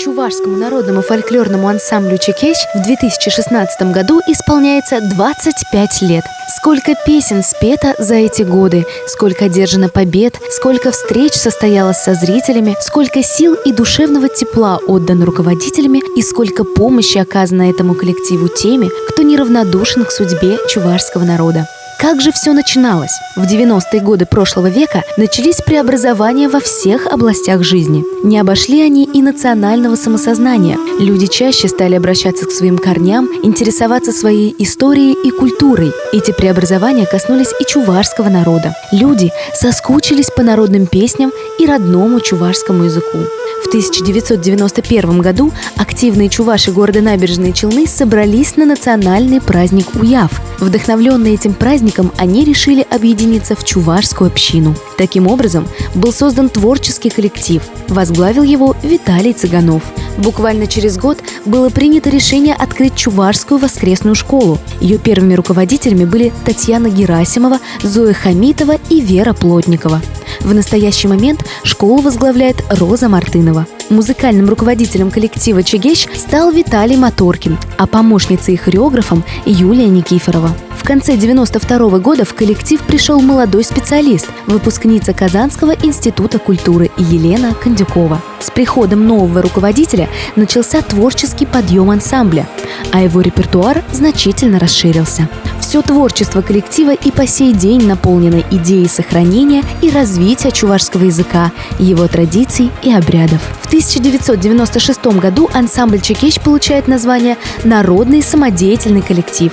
Чувашскому народному фольклорному ансамблю «Чекещ» в 2016 году исполняется 25 лет. Сколько песен спето за эти годы, сколько одержано побед, сколько встреч состоялось со зрителями, сколько сил и душевного тепла отдано руководителями и сколько помощи оказано этому коллективу теми, кто неравнодушен к судьбе чувашского народа. Как же все начиналось? В 90-е годы прошлого века начались преобразования во всех областях жизни. Не обошли они и национального самосознания. Люди чаще стали обращаться к своим корням, интересоваться своей историей и культурой. Эти преобразования коснулись и чувашского народа. Люди соскучились по народным песням и родному чувашскому языку. В 1991 году активные чуваши города Набережные Челны собрались на национальный праздник Уяв. Вдохновленные этим праздником, они решили объединиться в чувашскую общину. Таким образом, был создан творческий коллектив. Возглавил его Виталий Цыганов. Буквально через год было принято решение открыть чувашскую воскресную школу. Ее первыми руководителями были Татьяна Герасимова, Зоя Хамитова и Вера Плотникова. В настоящий момент школу возглавляет Роза Мартынова. Музыкальным руководителем коллектива «Чегещ» стал Виталий Моторкин, а помощницей и хореографом – Юлия Никифорова. В конце 1992 года в коллектив пришел молодой специалист, выпускница Казанского института культуры Елена Кондюкова. С приходом нового руководителя начался творческий подъем ансамбля, а его репертуар значительно расширился. Все творчество коллектива и по сей день наполнено идеей сохранения и развития чувашского языка, его традиций и обрядов. В 1996 году ансамбль «Чекещ» получает название «Народный самодеятельный коллектив»,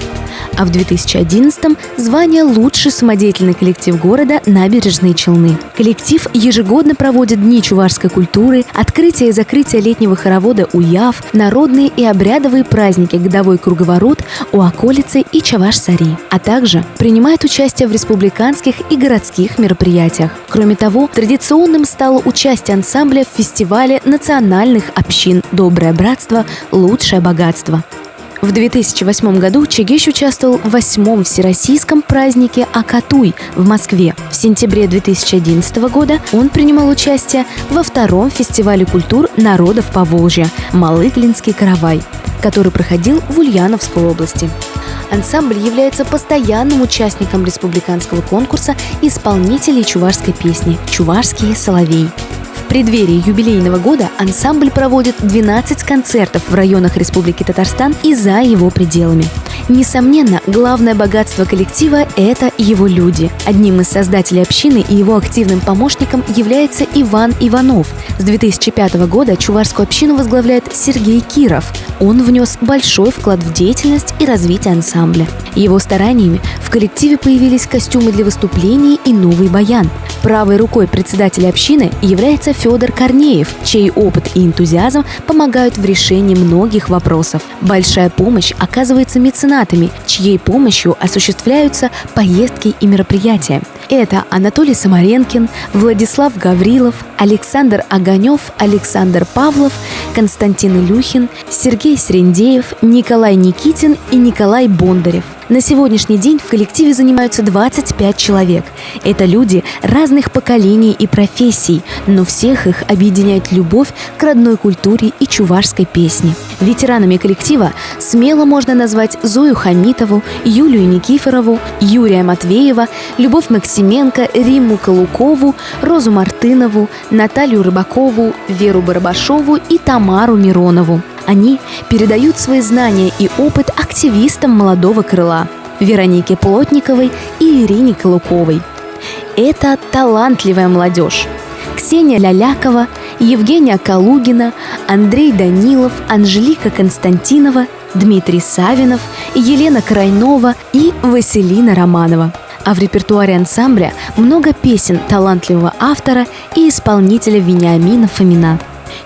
а в 2011-м – звание «Лучший самодеятельный коллектив города Набережные Челны». Коллектив ежегодно проводит дни чувашской культуры, открытие и закрытие летнего хоровода «Уяв», народные и обрядовые праздники «Годовой круговорот» у околицы и Чаваш-Сари, а также принимает участие в республиканских и городских мероприятиях. Кроме того, традиционным стало участие ансамбля в фестивале национальных общин «Доброе братство. Лучшее богатство». В 2008 году Чегещ участвовал в 8-м всероссийском празднике Акатуй в Москве. В сентябре 2011 года он принимал участие во 2-м фестивале культур народов Поволжья «Малыглинский каравай», который проходил в Ульяновской области. Ансамбль является постоянным участником республиканского конкурса исполнителей чувашской песни «Чувашские соловей». В преддверии юбилейного года ансамбль проводит 12 концертов в районах Республики Татарстан и за его пределами. Несомненно, главное богатство коллектива – это его люди. Одним из создателей общины и его активным помощником является Иван Иванов. С 2005 года чувашскую общину возглавляет Сергей Киров. Он внес большой вклад в деятельность и развитие ансамбля. Его стараниями в коллективе появились костюмы для выступлений и новый баян. Правой рукой председателя общины является Федор Корнеев, чей опыт и энтузиазм помогают в решении многих вопросов. Большая помощь оказывается меценатами, чьей помощью осуществляются поездки и мероприятия. Это Анатолий Самаренкин, Владислав Гаврилов, Александр Оганев, Александр Павлов, Константин Илюхин, Сергей Срендеев, Николай Никитин и Николай Бондарев. На сегодняшний день в коллективе занимаются 25 человек. Это люди разных поколений и профессий, но всех их объединяет любовь к родной культуре и чувашской песне. Ветеранами коллектива смело можно назвать Зою Хамитову, Юлию Никифорову, Юрия Матвеева, Любовь Максименко, Римму Калукову, Розу Мартынову, Наталью Рыбакову, Веру Барабашову и Тамару Миронову. Они передают свои знания и опыт активистам молодого крыла Веронике Плотниковой и Ирине Калуковой. Это талантливая молодежь. Ксения Лялякова, Евгения Калугина, Андрей Данилов, Анжелика Константинова, Дмитрий Савинов, Елена Крайнова и Василина Романова. А в репертуаре ансамбля много песен талантливого автора и исполнителя Вениамина Фомина.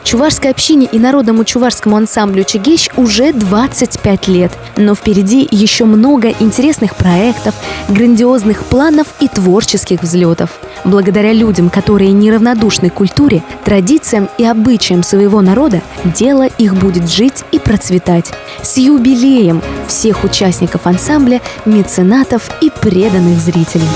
Чувашской общине и народному чувашскому ансамблю «Чегещ» уже 25 лет, но впереди еще много интересных проектов, грандиозных планов и творческих взлетов. Благодаря людям, которые неравнодушны к культуре, традициям и обычаям своего народа, дело их будет жить и процветать. С юбилеем всех участников ансамбля, меценатов и преданных зрителей!